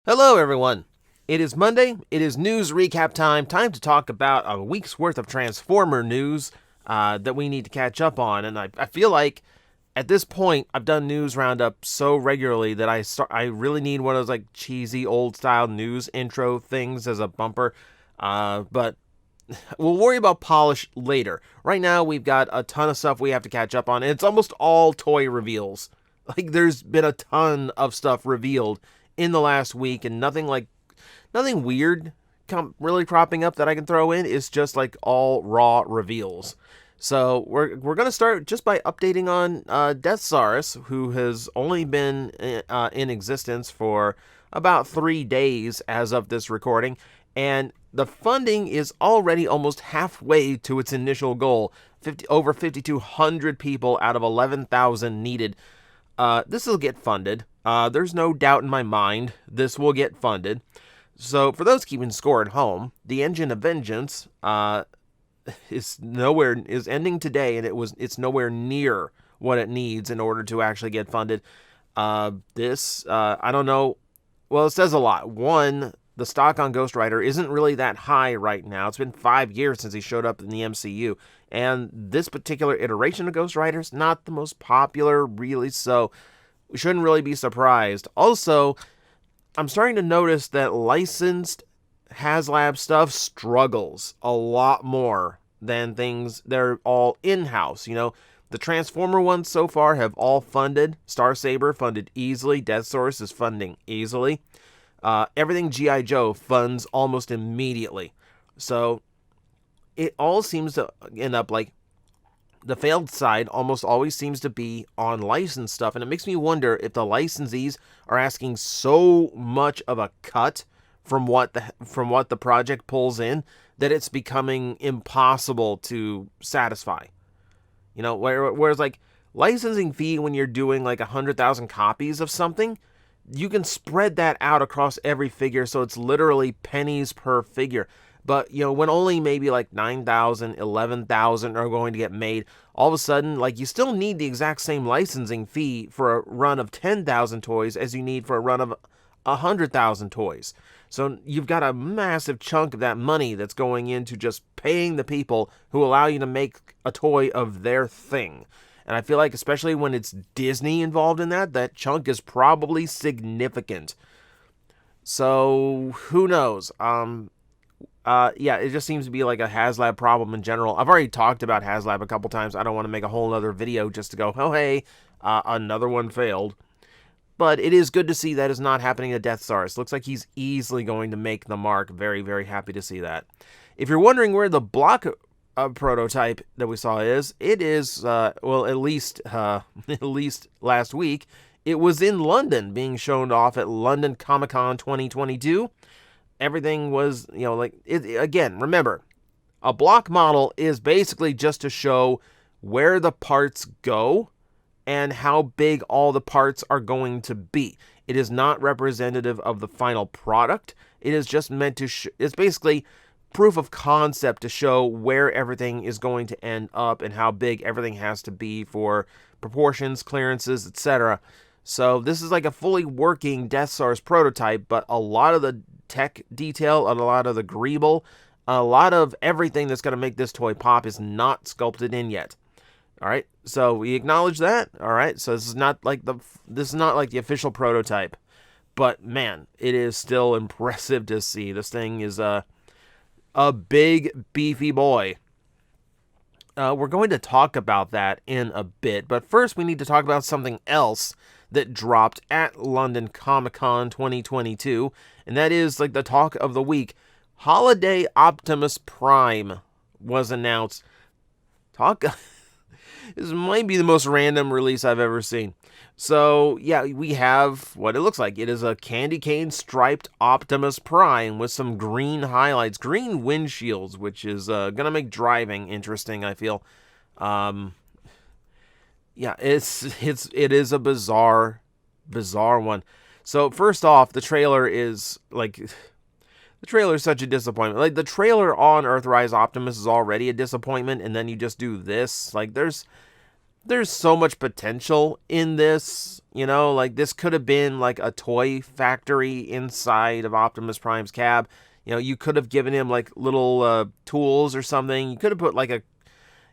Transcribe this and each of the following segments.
Hello, everyone. It is Monday. It is news recap time. Time to talk about a week's worth of Transformer news that we need to catch up on. And I feel like at this point, I've done news roundup so regularly that I really need one of those like cheesy old style news intro things as a bumper. But we'll worry about polish later. Right now, we've got a ton of stuff we have to catch up on. And it's almost all toy reveals. Like there's been a ton of stuff revealed in the last week, and nothing weird really cropping up that I can throw in. It's just like all raw reveals. So we're gonna start just by updating on Deathsaurus, who has only been in existence for about 3 days as of this recording, and the funding is already almost halfway to its initial goal. Over 5,200 people out of 11,000 needed. This will get funded. There's no doubt in my mind this will get funded. So for those keeping score at home, the Engine of Vengeance is ending today, and it's nowhere near what it needs in order to actually get funded. I don't know. Well, it says a lot. One, the stock on Ghost Rider isn't really that high right now. It's been 5 years since he showed up in the MCU. And this particular iteration of Ghost Rider is not the most popular, really, so we shouldn't really be surprised. Also, I'm starting to notice that licensed Haslab stuff struggles a lot more than things that are all in-house. You know, the Transformer ones so far have all funded. Starsaber funded easily. Deathsaurus is funding easily. Everything G.I. Joe funds almost immediately. So it all seems to end up like the failed side almost always seems to be on licensed stuff. And it makes me wonder if the licensees are asking so much of a cut from what the project pulls in that it's becoming impossible to satisfy. You know, whereas like licensing fee when you're doing like 100,000 copies of something, you can spread that out across every figure, so it's literally pennies per figure. But, you know, when only maybe like 9,000, 11,000 are going to get made, all of a sudden, like, you still need the exact same licensing fee for a run of 10,000 toys as you need for a run of 100,000 toys. So you've got a massive chunk of that money that's going into just paying the people who allow you to make a toy of their thing. And I feel like, especially when it's Disney involved in that chunk is probably significant. So, who knows? Yeah, it just seems to be like a Haslab problem in general. I've already talked about Haslab a couple times. I don't want to make a whole other video just to go, oh, hey, another one failed. But it is good to see that is not happening to Deathsaurus. Looks like he's easily going to make the mark. Very, very happy to see that. If you're wondering where the block prototype that we saw is, it is, well, at least last week, it was in London, being shown off at London ComicCon 2022. Everything was, you know, like, again, remember, a block model is basically just to show where the parts go and how big all the parts are going to be. It is not representative of the final product. It is just meant to, it's basically proof of concept to show where everything is going to end up and how big everything has to be for proportions, clearances, etc. So this is like a fully working Deathsaurus prototype, but a lot of the tech detail, and a lot of the greeble, a lot of everything that's going to make this toy pop is not sculpted in yet. All right, so we acknowledge that. All right, so this is not like the official prototype, but man, it is still impressive to see. This thing is a big, beefy boy. We're going to talk about that in a bit, but first we need to talk about something else that dropped at London Comic-Con 2022, and that is like the talk of the week. Holiday Optimus Prime was announced. This might be the most random release I've ever seen. So, yeah, we have what it looks like. It is a candy cane striped Optimus Prime with some green highlights, green windshields, which is going to make driving interesting, I feel. Yeah, it is a bizarre one. So, first off, the trailer is such a disappointment. Like, the trailer on Earthrise Optimus is already a disappointment, and then you just do this. Like, there's there's so much potential in this. You know, like this could have been like a toy factory inside of Optimus Prime's cab. You know, you could have given him like little tools or something. You could have put like a,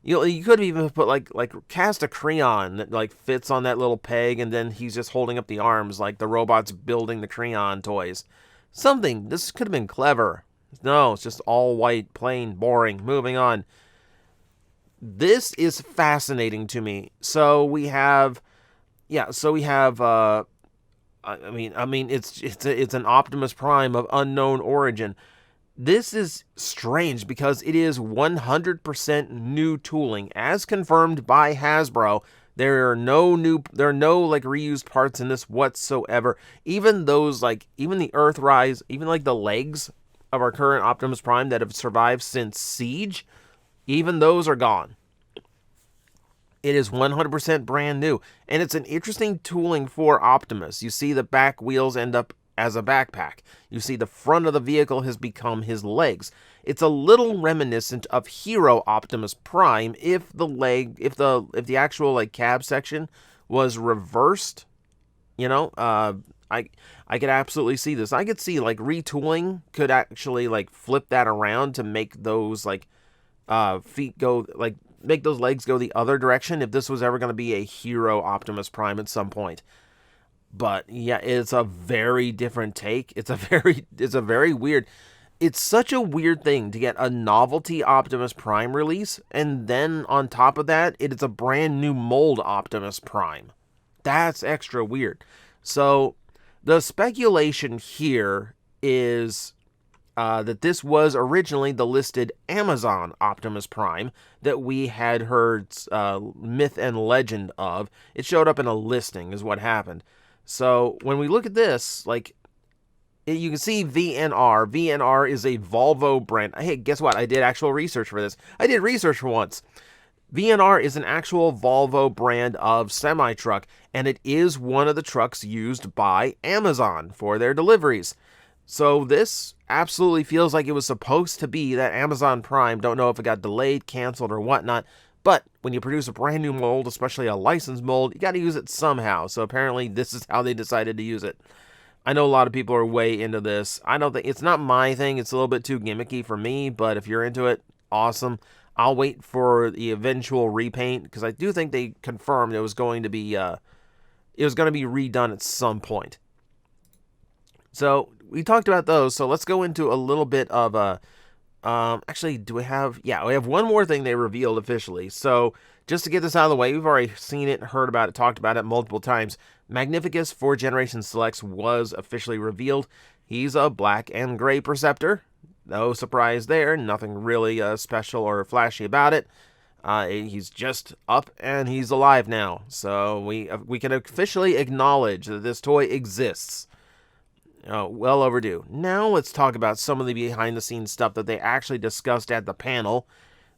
you know, you could have even put like cast a crayon that like fits on that little peg, and then he's just holding up the arms like the robot's building the crayon toys. Something. This could have been clever. No, it's just all white, plain, boring. Moving on. This is fascinating to me. So we have, yeah. So we have. It's an Optimus Prime of unknown origin. This is strange because it is 100% new tooling, as confirmed by Hasbro. There are no like reused parts in this whatsoever. Even those even the Earthrise, even like the legs of our current Optimus Prime that have survived since Siege, even those are gone. It is 100% brand new, and it's an interesting tooling for Optimus. You see the back wheels end up as a backpack. You see the front of the vehicle has become his legs. It's a little reminiscent of Hero Optimus Prime if the actual like cab section was reversed. You know, I could absolutely see this. I could see like retooling could actually like flip that around to make those like feet go like make those legs go the other direction if this was ever going to be a Hero Optimus Prime at some point. But yeah, it's a very different take. It's a very weird. It's such a weird thing to get a novelty Optimus Prime release, and then on top of that, it is a brand new mold Optimus Prime. That's extra weird. So the speculation here is that this was originally the listed Amazon Optimus Prime that we had heard myth and legend of. It showed up in a listing is what happened. So when we look at this, like, you can see VNR. VNR is a Volvo brand. Hey, guess what? I did actual research for this. I did research for once. VNR is an actual Volvo brand of semi-truck, and it is one of the trucks used by Amazon for their deliveries. So this absolutely feels like it was supposed to be that Amazon Prime. Don't know if it got delayed, canceled, or whatnot. But when you produce a brand new mold, especially a licensed mold, you got to use it somehow. So apparently this is how they decided to use it. I know a lot of people are way into this. I don't think it's not my thing. It's a little bit too gimmicky for me, but if you're into it, awesome. I'll wait for the eventual repaint because I do think they confirmed it was going to be redone at some point. So we talked about those. So let's go into a little bit of actually, do we have? Yeah, we have one more thing they revealed officially. So just to get this out of the way, we've already seen it, heard about it, talked about it multiple times. Magnificus 4 Generation Selects was officially revealed. He's a black and gray Perceptor. No surprise there. Nothing really special or flashy about it. He's just up and he's alive now. So we can officially acknowledge that this toy exists. Well overdue. Now let's talk about some of the behind-the-scenes stuff that they actually discussed at the panel.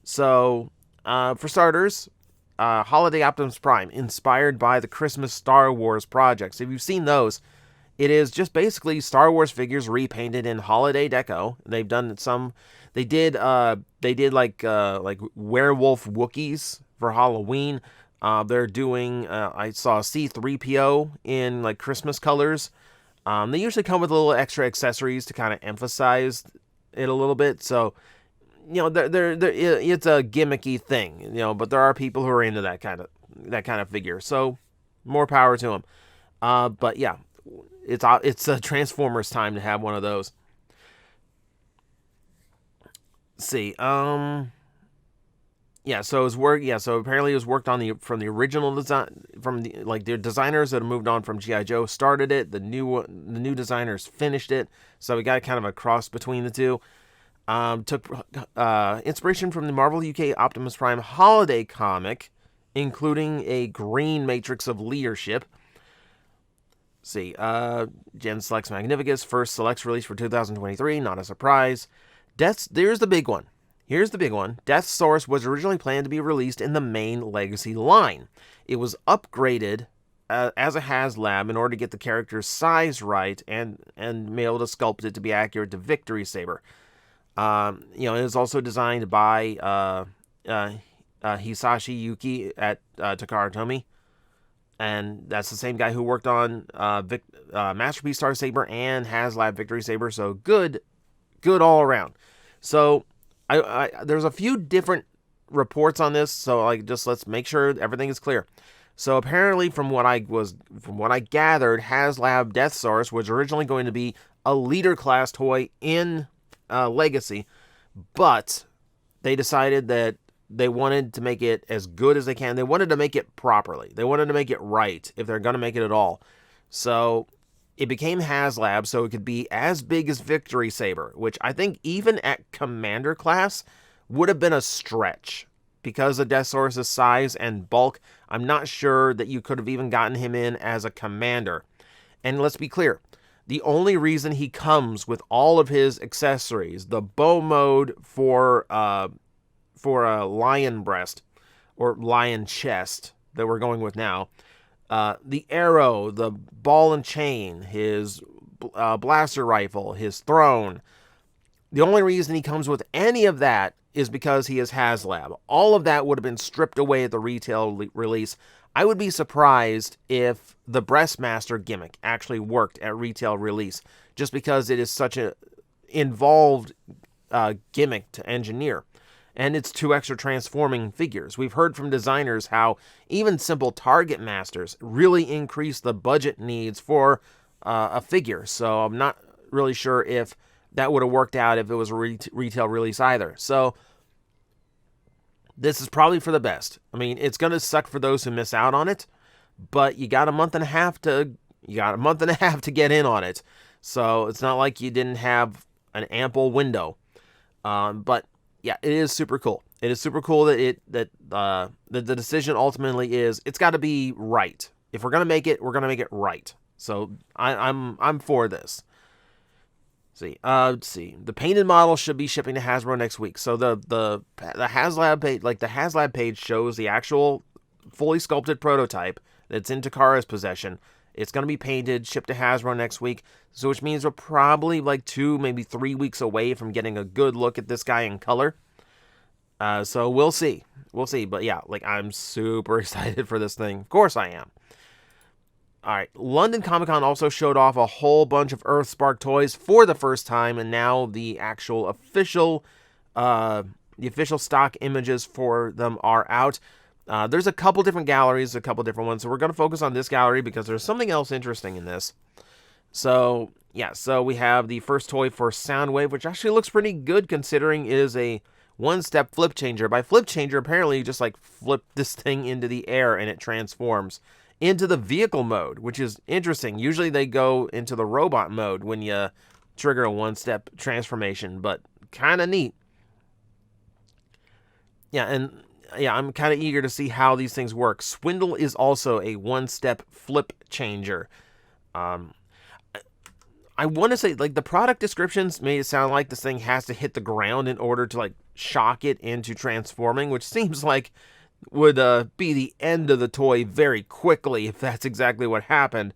So, for starters, Holiday Optimus Prime, inspired by the Christmas Star Wars projects. If you've seen those, it is just basically Star Wars figures repainted in holiday deco. They've done some. They did like werewolf Wookiees for Halloween. They're doing. I saw C-3PO in like Christmas colors. They usually come with a little extra accessories to kind of emphasize it a little bit. So, you know, it's a gimmicky thing, you know, but there are people who are into that kind of figure. So, more power to them. But yeah, it's a Transformers time to have one of those. Let's see. Yeah, so it was work. Yeah, so apparently it was worked on from the original design, from the designers that have moved on from G.I. Joe started it. The new designers finished it. So we got kind of a cross between the two. Took inspiration from the Marvel UK Optimus Prime holiday comic, including a green matrix of leadership. Let's see, Gen selects Magnificus, first selects release for 2023. Not a surprise. Here's the big one. Deathsaurus was originally planned to be released in the main Legacy line. It was upgraded as a Haslab in order to get the character's size right and be able to sculpt it to be accurate to Victory Saber. It was also designed by Hisashi Yuki at Takara Tomy. And that's the same guy who worked on Masterpiece Star Saber and Haslab Victory Saber. So good all around. So there's a few different reports on this. So like, just let's make sure everything is clear. So apparently, from what I gathered, Haslab Deathsaurus was originally going to be a leader class toy in Legacy, but they decided that they wanted to make it as good as they can. They wanted to make it properly. They wanted to make it right if they're going to make it at all. So it became Haslab, so it could be as big as Victory Saber, which I think even at Commander class would have been a stretch. Because of Deathsaurus' size and bulk, I'm not sure that you could have even gotten him in as a Commander. And let's be clear, the only reason he comes with all of his accessories, the bow mode for a lion breast or lion chest that we're going with now, the arrow, the ball and chain, his blaster rifle, his throne. The only reason he comes with any of that is because he is Haslab. All of that would have been stripped away at the retail release. I would be surprised if the Breastmaster gimmick actually worked at retail release, just because it is such a involved gimmick to engineer. And it's 2 extra transforming figures. We've heard from designers how even simple Target Masters really increase the budget needs for a figure. So I'm not really sure if that would have worked out if it was a retail release either. So this is probably for the best. I mean, it's going to suck for those who miss out on it, but you got a month and a half to get in on it. So it's not like you didn't have an ample window. But yeah, it is super cool. It is super cool that the decision ultimately is it's got to be right. If we're gonna make it, we're gonna make it right. So I'm for this. Let's see. The painted model should be shipping to Hasbro next week. So the Haslab page, like the Haslab page, shows the actual fully sculpted prototype that's in Takara's possession. It's going to be painted, shipped to Hasbro next week, so which means we're probably like 2, maybe 3 weeks away from getting a good look at this guy in color. So we'll see. But yeah, like, I'm super excited for this thing. Of course I am. All right, London Comic-Con also showed off a whole bunch of Earthspark toys for the first time, and now the actual official stock images for them are out. There's a couple different galleries, a couple different ones, so we're going to focus on this gallery because there's something else interesting in this. So, yeah, so we have the first toy for Soundwave, which actually looks pretty good considering it is a one-step flip changer. By flip changer, apparently you just, like, flip this thing into the air and it transforms into the vehicle mode, which is interesting. Usually they go into the robot mode when you trigger a one-step transformation, but kind of neat. Yeah, and yeah, I'm kind of eager to see how these things work. Swindle is also a one-step flip changer. I want to say, like, the product descriptions made it sound like this thing has to hit the ground in order to, like, shock it into transforming, which seems like would be the end of the toy very quickly if that's exactly what happened.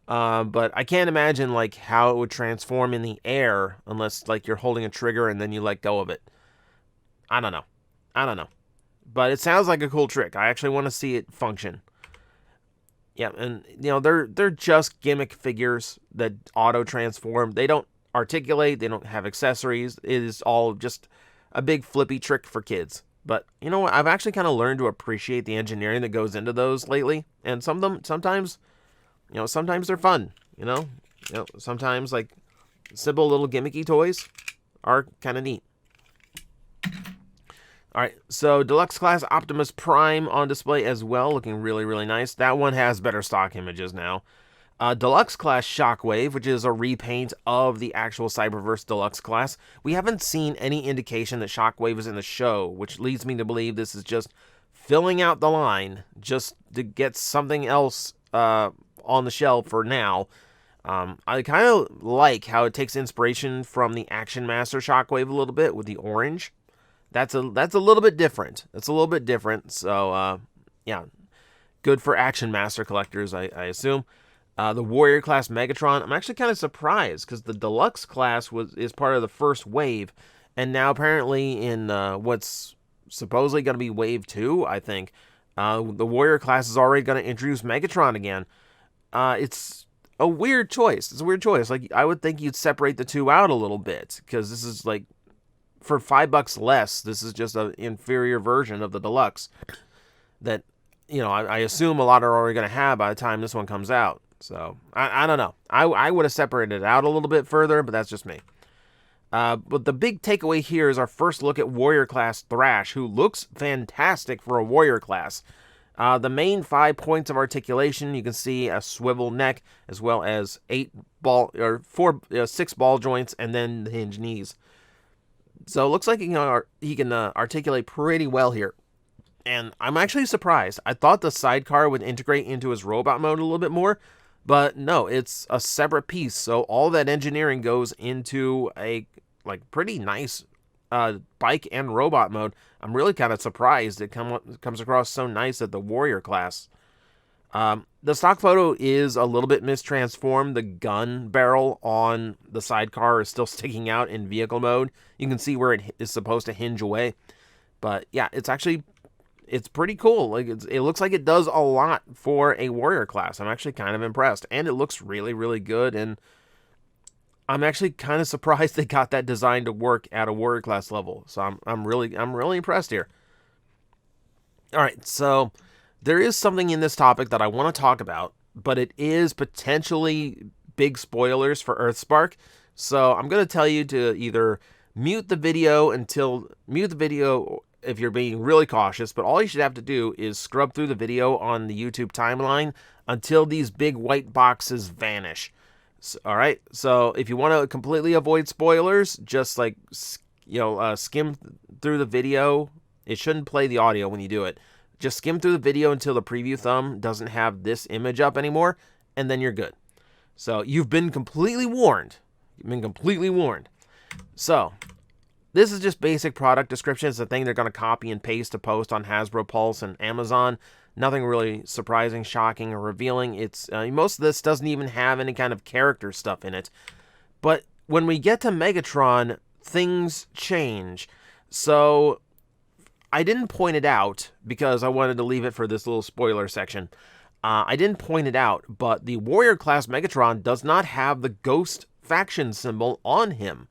But I can't imagine, like, how it would transform in the air unless, like, you're holding a trigger and then you let go of it. I don't know. But it sounds like a cool trick. I actually want to see it function. Yeah, and you know, they're just gimmick figures that auto transform. They don't articulate, they don't have accessories. It is all just a big flippy trick for kids. But you know what? I've actually kind of learned to appreciate the engineering that goes into those lately. And sometimes they're fun, you know? Sometimes, like, simple little gimmicky toys are kind of neat. All right, so Deluxe Class Optimus Prime on display as well, looking really, really nice. That one has better stock images now. Deluxe Class Shockwave, which is a repaint of the actual Cyberverse Deluxe Class. We haven't seen any indication that Shockwave is in the show, which leads me to believe this is just filling out the line just to get something else on the shelf for now. I kind of like how it takes inspiration from the Action Master Shockwave a little bit with the orange. That's a little bit different. It's a little bit different. So, yeah, good for Action Master collectors, I assume. The Warrior Class Megatron, I'm actually kind of surprised because the Deluxe Class is part of the first wave, and now apparently in what's supposedly going to be Wave 2, I think. The Warrior class is already going to introduce Megatron again. It's a weird choice. It's a weird choice. Like, I would think you'd separate the two out a little bit, because this is like, for $5 less, this is just an inferior version of the Deluxe that, I assume a lot are already going to have by the time this one comes out. So, I don't know. I would have separated it out a little bit further, but that's just me. But the big takeaway here is our first look at Warrior Class Thrash, who looks fantastic for a Warrior class. The main 5 points of articulation, you can see a swivel neck, as well as 6 ball joints, and then the hinge knees. So it looks like he can articulate pretty well here. And I'm actually surprised. I thought the sidecar would integrate into his robot mode a little bit more, but no, it's a separate piece. So all that engineering goes into a pretty nice bike and robot mode. I'm really kind of surprised it comes across so nice at the Warrior class. The stock photo is a little bit mistransformed. The gun barrel on the sidecar is still sticking out in vehicle mode. You can see where it is supposed to hinge away. But yeah, it's pretty cool. Like, it looks like it does a lot for a Warrior class. I'm actually kind of impressed, and it looks really, really good. And I'm actually kind of surprised they got that design to work at a Warrior class level. So I'm really impressed here. All right, so there is something in this topic that I want to talk about, but it is potentially big spoilers for Earthspark. So I'm going to tell you to either mute the video if you're being really cautious, but all you should have to do is scrub through the video on the YouTube timeline until these big white boxes vanish. So, all right, so if you want to completely avoid spoilers, just skim through the video. It shouldn't play the audio when you do it. Just skim through the video until the preview thumb doesn't have this image up anymore, and then you're good. So you've been completely warned. So this is just basic product description. It's a thing they're going to copy and paste to post on Hasbro Pulse and Amazon. Nothing really surprising, shocking, or revealing. It's most of this doesn't even have any kind of character stuff in it. But when we get to Megatron, things change. So I didn't point it out because I wanted to leave it for this little spoiler section. I didn't point it out, but the Warrior class Megatron does not have the Ghost faction symbol on him.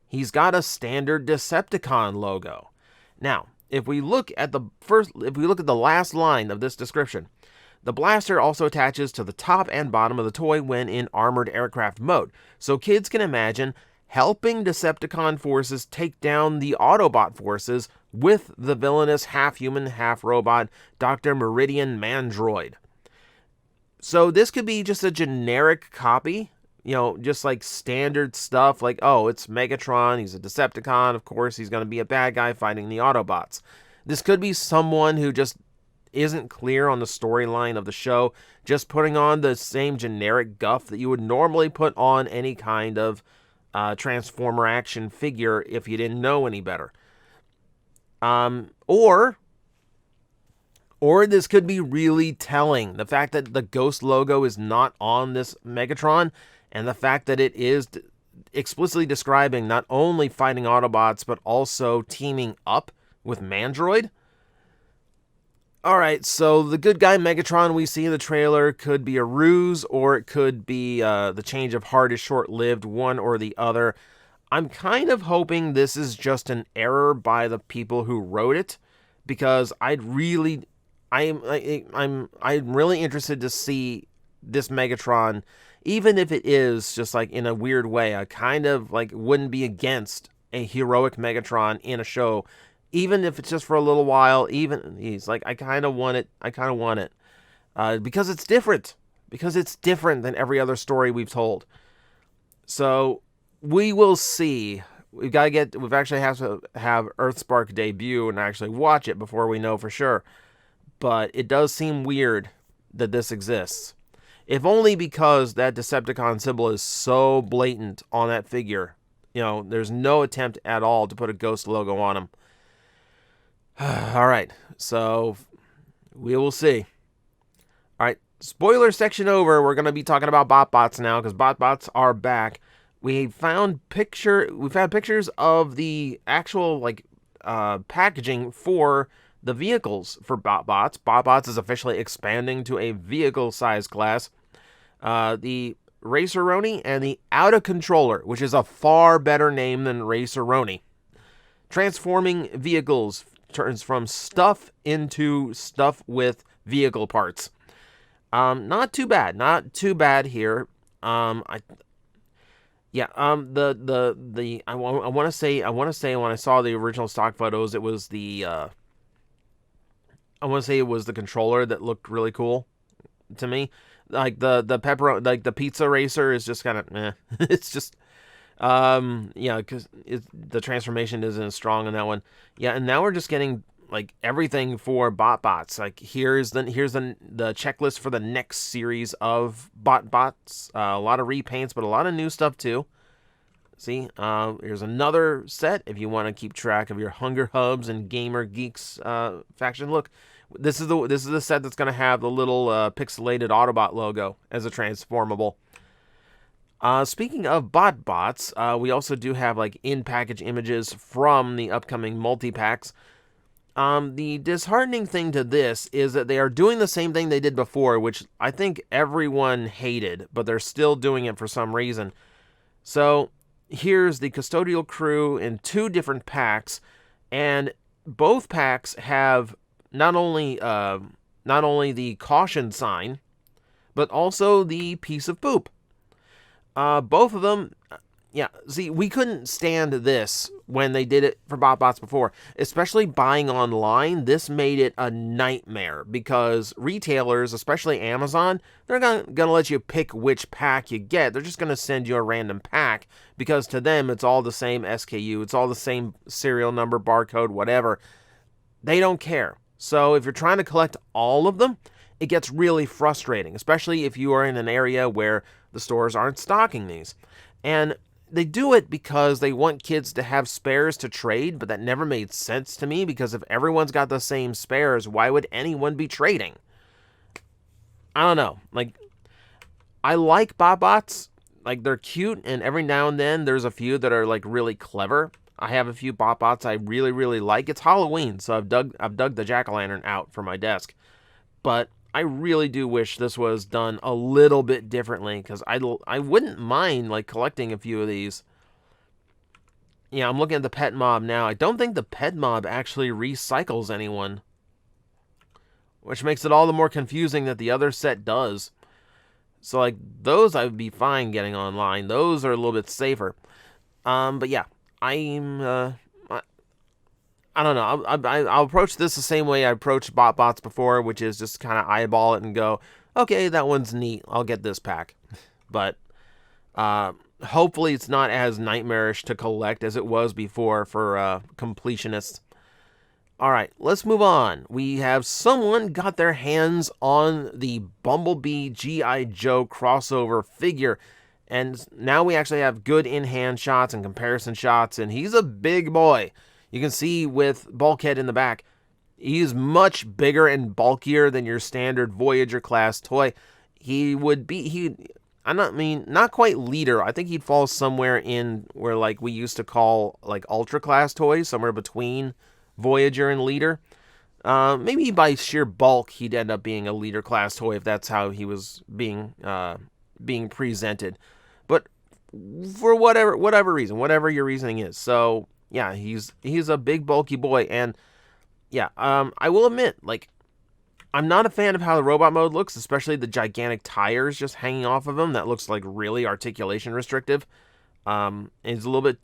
He's got a standard Decepticon logo. Now, if we look at the last line of this description, the blaster also attaches to the top and bottom of the toy when in armored aircraft mode. So kids can imagine helping Decepticon forces take down the Autobot forces with the villainous half-human, half-robot Dr. Meridian Mandroid. So this could be just a generic copy, just like standard stuff, like, oh, it's Megatron, he's a Decepticon, of course he's going to be a bad guy fighting the Autobots. This could be someone who just isn't clear on the storyline of the show, just putting on the same generic guff that you would normally put on any kind of Transformer action figure if you didn't know any better. Or this could be really telling. The fact that the Ghost logo is not on this Megatron, and the fact that it is explicitly describing not only fighting Autobots, but also teaming up with Mandroid. Alright, so the good guy Megatron we see in the trailer could be a ruse, or it could be the change of heart is short-lived, one or the other. I'm kind of hoping this is just an error by the people who wrote it, because I'm really interested to see this Megatron, even if it is just like in a weird way. I kind of wouldn't be against a heroic Megatron in a show, even if it's just for a little while. Even he's like, I kind of want it. Because it's different. Because it's different than every other story we've told. So we will see. We've actually have to have Earthspark debut and actually watch it before we know for sure. But it does seem weird that this exists. If only because that Decepticon symbol is so blatant on that figure. There's no attempt at all to put a Ghost logo on him. Alright, so we will see. Alright, spoiler section over. We're going to be talking about BotBots now, because BotBots are back. We've found pictures of the actual packaging for the vehicles for BotBots. BotBots is officially expanding to a vehicle size class. The Raceroni and the Out of Controller, which is a far better name than Raceroni. Transforming vehicles turns from stuff into stuff with vehicle parts. Not too bad. Not too bad here. I want to say when I saw the original stock photos, it was the I want to say it was the controller that looked really cool to me. Like the pepperoni, like the pizza racer is just kind of meh. It's just because the transformation isn't as strong in that one. Yeah, and now we're just getting like everything for BotBots. Like here's the checklist for the next series of BotBots. A lot of repaints, but a lot of new stuff too. See, here's another set if you want to keep track of your Hunger Hubs and Gamer Geeks faction. Look, this is the set that's going to have the little pixelated Autobot logo as a transformable. Speaking of BotBots, we also do have like in-package images from the upcoming multi-packs. The disheartening thing to this is that they are doing the same thing they did before, which I think everyone hated, but they're still doing it for some reason. So here's the custodial crew in 2 different packs, and both packs have not only the caution sign, but also the piece of poop. Both of them, see, we couldn't stand this when they did it for BotBots before, especially buying online. This made it a nightmare because retailers, especially Amazon, they're gonna let you pick which pack you get. They're just gonna send you a random pack because to them it's all the same SKU, it's all the same serial number, barcode, whatever. They don't care. So if you're trying to collect all of them, it gets really frustrating, especially if you are in an area where the stores aren't stocking these. And they do it because they want kids to have spares to trade, but that never made sense to me because if everyone's got the same spares, why would anyone be trading? I don't know. Like, I like BotBots. Like, they're cute, and every now and then there's a few that are like really clever. I have a few BotBots I really, really like. It's Halloween, so I've dug the jack-o'-lantern out for my desk. But I really do wish this was done a little bit differently, because I wouldn't mind like collecting a few of these. Yeah, I'm looking at the Pet Mob now. I don't think the Pet Mob actually recycles anyone, which makes it all the more confusing that the other set does. So like those I would be fine getting online. Those are a little bit safer. But yeah, I don't know. I'll approach this the same way I approached BotBots before, which is just kind of eyeball it and go, okay, that one's neat. I'll get this pack. But hopefully it's not as nightmarish to collect as it was before for completionists. All right, let's move on. We have someone got their hands on the Bumblebee G.I. Joe crossover figure. And now we actually have good in-hand shots and comparison shots, and he's a big boy. You can see with Bulkhead in the back, he's much bigger and bulkier than your standard Voyager class toy. Not quite leader. I think he'd fall somewhere in where like we used to call like ultra class toys, somewhere between Voyager and leader. Maybe by sheer bulk, he'd end up being a leader class toy if that's how he was being presented. But for whatever reason, whatever your reasoning is, so yeah, he's a big bulky boy, and yeah, I will admit, like, I'm not a fan of how the robot mode looks, especially the gigantic tires just hanging off of him. That looks like really articulation restrictive. It's a little bit,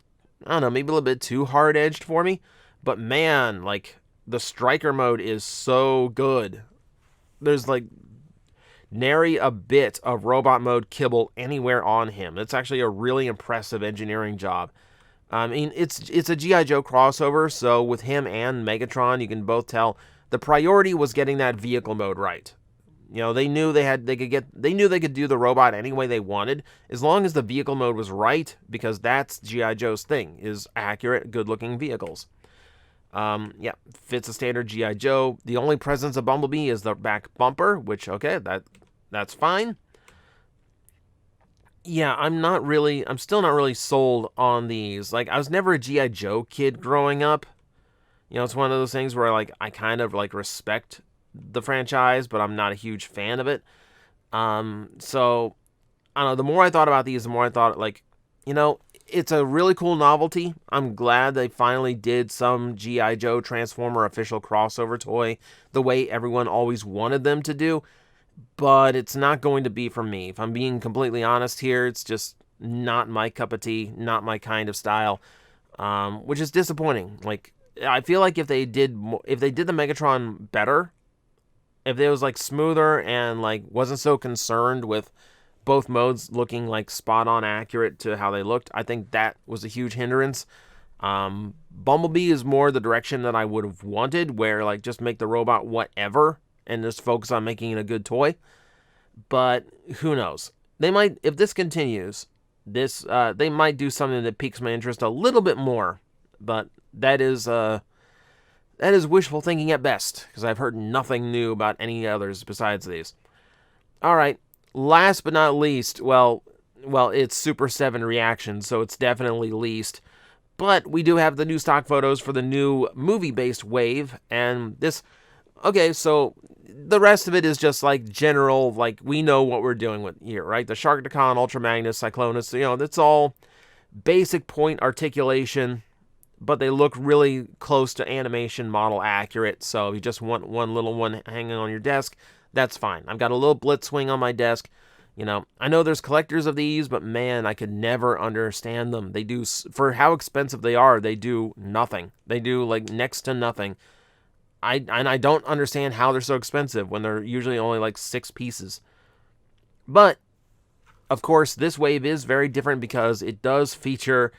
I don't know, maybe a little bit too hard edged for me. But man, like the striker mode is so good. There's like nary a bit of robot mode kibble anywhere on him. It's actually a really impressive engineering job. I mean, it's a G.I. Joe crossover, so with him and Megatron, you can both tell the priority was getting that vehicle mode right. You know, they knew they could do the robot any way they wanted, as long as the vehicle mode was right, because that's G.I. Joe's thing, is accurate, good-looking vehicles. Yeah, fits a standard G.I. Joe. The only presence of Bumblebee is the back bumper, which, okay, that's fine. Yeah, I'm still not really sold on these. Like, I was never a G.I. Joe kid growing up. You know, it's one of those things where like I kind of like respect the franchise, but I'm not a huge fan of it. So I don't know. The more I thought about these, the more I thought like, you know, it's a really cool novelty. I'm glad they finally did some G.I. Joe Transformer official crossover toy the way everyone always wanted them to do. But it's not going to be for me. If I'm being completely honest here, it's just not my cup of tea, not my kind of style, which is disappointing. Like, I feel like if they did the Megatron better, if it was like smoother and like wasn't so concerned with both modes looking like spot on accurate to how they looked, I think that was a huge hindrance. Bumblebee is more the direction that I would have wanted, where like just make the robot whatever and just focus on making it a good toy. But who knows? They might, if this continues, they might do something that piques my interest a little bit more. But that is wishful thinking at best, because I've heard nothing new about any others besides these. All right, last but not least, well, it's Super 7 reaction, so it's definitely least. But we do have the new stock photos for the new movie-based wave, and this... Okay, so the rest of it is just like general, like we know what we're doing with here, right? The Sharkticon, Ultra Magnus, Cyclonus, you know, that's all basic point articulation, but they look really close to animation model accurate. So if you just want one little one hanging on your desk, that's fine. I've got a little Blitzwing on my desk. You know, I know there's collectors of these, but man, I could never understand them. They do, for how expensive they are, they do nothing. They do like next to nothing. I don't understand how they're so expensive when they're usually only like 6 pieces. But, of course, this wave is very different because it does feature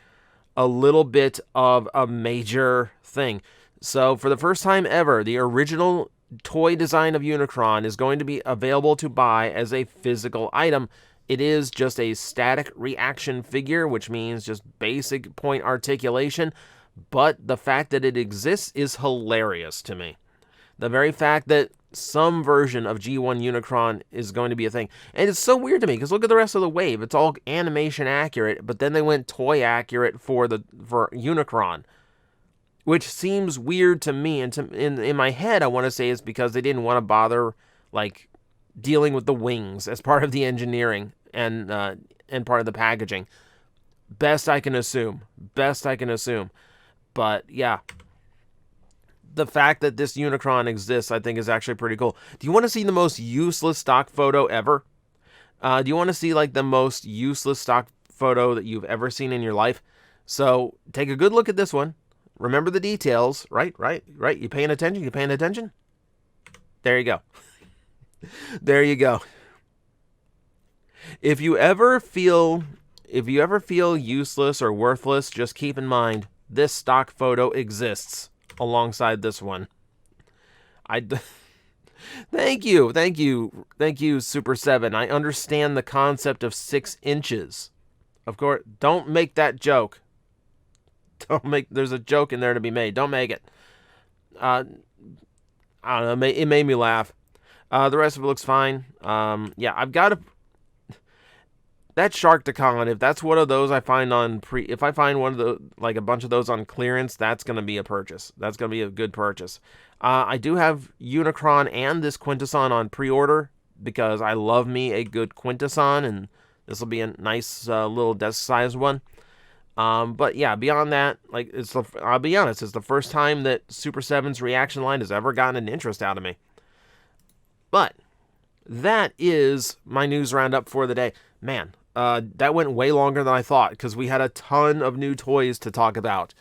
a little bit of a major thing. So, for the first time ever, the original toy design of Unicron is going to be available to buy as a physical item. It is just a static reaction figure, which means just basic point articulation. But the fact that it exists is hilarious to me. The very fact that some version of G1 Unicron is going to be a thing. And it's so weird to me, because look at the rest of the wave. It's all animation accurate, but then they went toy accurate for Unicron. Which seems weird to me, and in my head I want to say it's because they didn't want to bother, like, dealing with the wings as part of the engineering and part of the packaging. Best I can assume. But, yeah. The fact that this Unicron exists, I think, is actually pretty cool. Do you want to see the most useless stock photo ever? Do you want to see, like, the most useless stock photo that you've ever seen in your life? So, take a good look at this one. Remember the details. Right? You paying attention? There you go. There you go. If you ever feel useless or worthless, just keep in mind, this stock photo exists alongside this one. Thank you, Super 7. I understand the concept of 6 inches. Of course, don't make that joke. There's a joke in there to be made. Don't make it. I don't know, it made me laugh. The rest of it looks fine. Yeah, I've got that Sharkticon, if that's one of those I find if I find one of the, like a bunch of those on clearance, that's going to be a purchase. That's going to be a good purchase. I do have Unicron and this Quintesson on pre-order because I love me a good Quintesson, and this will be a nice little desk-sized one. But yeah, beyond that, like, I'll be honest, it's the first time that Super 7's reaction line has ever gotten an interest out of me. But that is my news roundup for the day. Man, that went way longer than I thought, because we had a ton of new toys to talk about.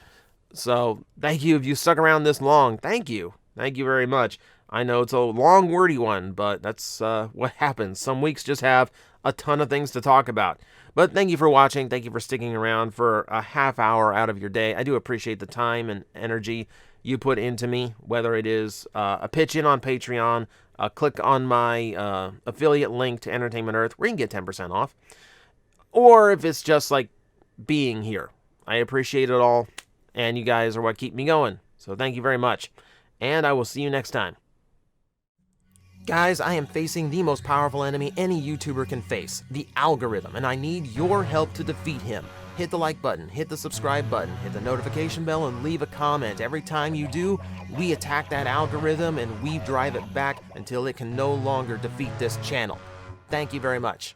So, thank you if you stuck around this long. Thank you. Thank you very much. I know it's a long, wordy one, but that's what happens. Some weeks just have a ton of things to talk about. But thank you for watching. Thank you for sticking around for a half hour out of your day. I do appreciate the time and energy you put into me, whether it is a pitch in on Patreon, click on my affiliate link to Entertainment Earth, where you can get 10% off, or if it's just like being here. I appreciate it all, and you guys are what keep me going. So thank you very much, and I will see you next time. Guys, I am facing the most powerful enemy any YouTuber can face, the algorithm, and I need your help to defeat him. hit the like button, hit the subscribe button, hit the notification bell, and leave a comment. Every time you do, we attack that algorithm and we drive it back until it can no longer defeat this channel. Thank you very much.